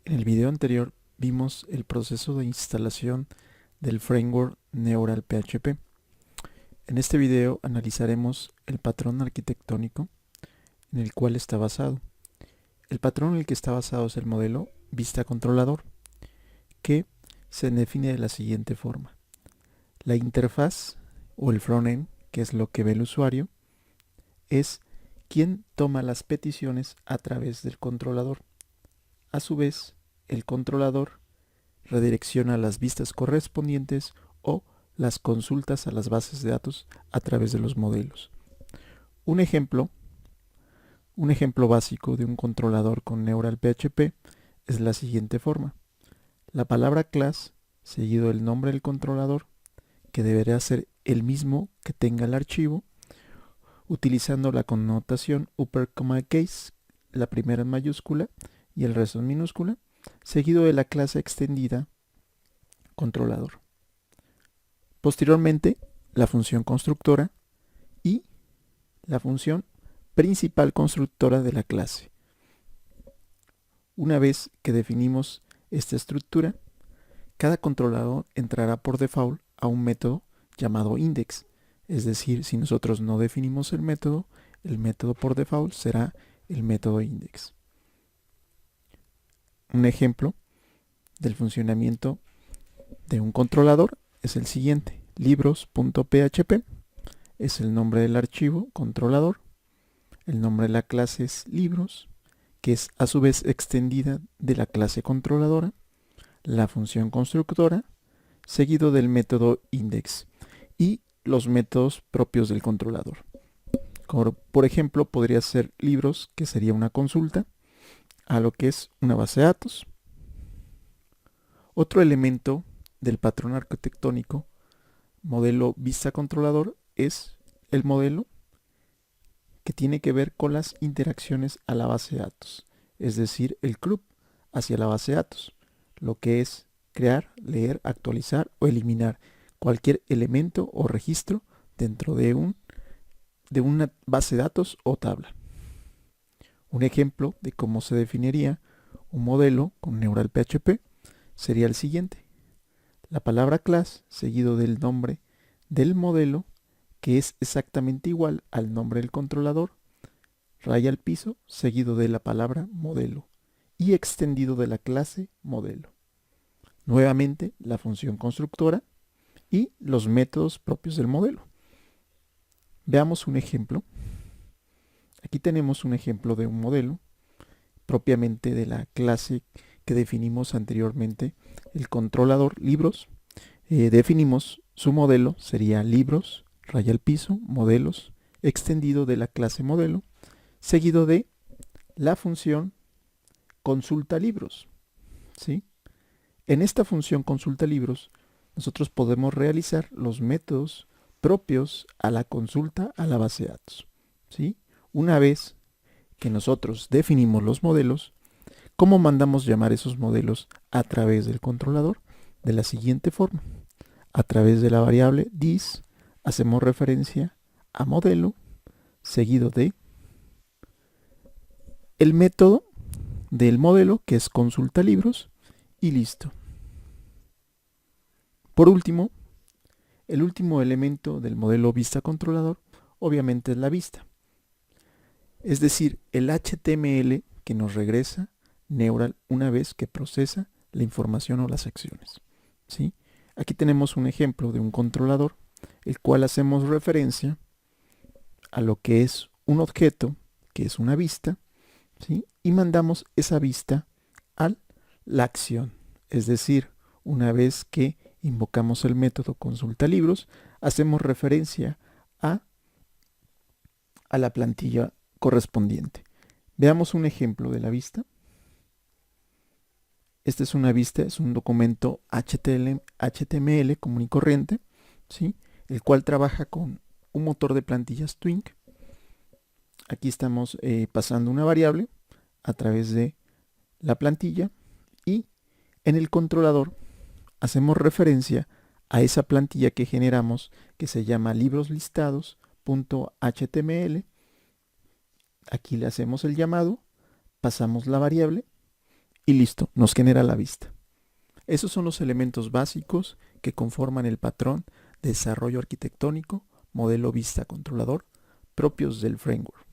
En el video anterior vimos el proceso de instalación del framework Neural PHP. En este video analizaremos el patrón arquitectónico en el cual está basado. El patrón en el que está basado es el modelo vista controlador, que se define de la siguiente forma. La interfaz o el frontend, que es lo que ve el usuario, es quien toma las peticiones a través del controlador. A su vez, el controlador redirecciona las vistas correspondientes o las consultas a las bases de datos a través de los modelos. Un ejemplo básico de un controlador con Neural PHP es la siguiente forma. La palabra class seguido del nombre del controlador, que deberá ser el mismo que tenga el archivo, utilizando la connotación uppercase, la primera en mayúscula y el resto en minúscula, seguido de la clase extendida controlador. Posteriormente, la función constructora y la función principal constructora de la clase. Una vez que definimos esta estructura, cada controlador entrará por default a un método llamado index. Es decir, si nosotros no definimos el método por default será el método index. Un ejemplo del funcionamiento de un controlador es el siguiente. Libros.php es el nombre del archivo controlador. El nombre de la clase es libros, que es a su vez extendida de la clase controladora, la función constructora, seguido del método index y los métodos propios del controlador. Como por ejemplo, podría ser libros, que sería una consulta a lo que es una base de datos. Otro elemento del patrón arquitectónico modelo vista controlador es el modelo que tiene que ver con las interacciones a la base de datos, es decir, el CRUD hacia la base de datos, lo que es crear, leer, actualizar o eliminar cualquier elemento o registro dentro de una base de datos o tabla. Un ejemplo de cómo se definiría un modelo con Neural PHP sería el siguiente. La palabra class seguido del nombre del modelo, que es exactamente igual al nombre del controlador, raya al piso seguido de la palabra modelo y extendido de la clase modelo. Nuevamente la función constructora y los métodos propios del modelo. Veamos un ejemplo. Aquí tenemos un ejemplo de un modelo propiamente de la clase que definimos anteriormente, el controlador libros. Definimos su modelo, sería libros, raya al piso, modelos, extendido de la clase modelo, seguido de la función consulta libros. ¿Sí? En esta función consulta libros, nosotros podemos realizar los métodos propios a la consulta a la base de datos. ¿Sí? Una vez que nosotros definimos los modelos, ¿cómo mandamos llamar esos modelos a través del controlador? De la siguiente forma. A través de la variable this hacemos referencia a modelo seguido de el método del modelo, que es consulta libros, y listo. Por último, el último elemento del modelo vista controlador obviamente es la vista, es decir, el HTML que nos regresa Neural una vez que procesa la información o las acciones. ¿Sí? Aquí tenemos un ejemplo de un controlador, el cual hacemos referencia a lo que es un objeto, que es una vista, ¿sí? Y mandamos esa vista a la acción. Es decir, una vez que invocamos el método consulta libros, hacemos referencia a la plantilla correspondiente. Veamos un ejemplo de la vista. Esta es una vista, es un documento HTML común y corriente, ¿sí? El cual trabaja con un motor de plantillas Twink. Aquí estamos pasando una variable a través de la plantilla y en el controlador hacemos referencia a esa plantilla que generamos, que se llama libroslistados.html. Aquí le hacemos el llamado, pasamos la variable y listo, nos genera la vista. Esos son los elementos básicos que conforman el patrón de desarrollo arquitectónico, modelo vista controlador, propios del framework.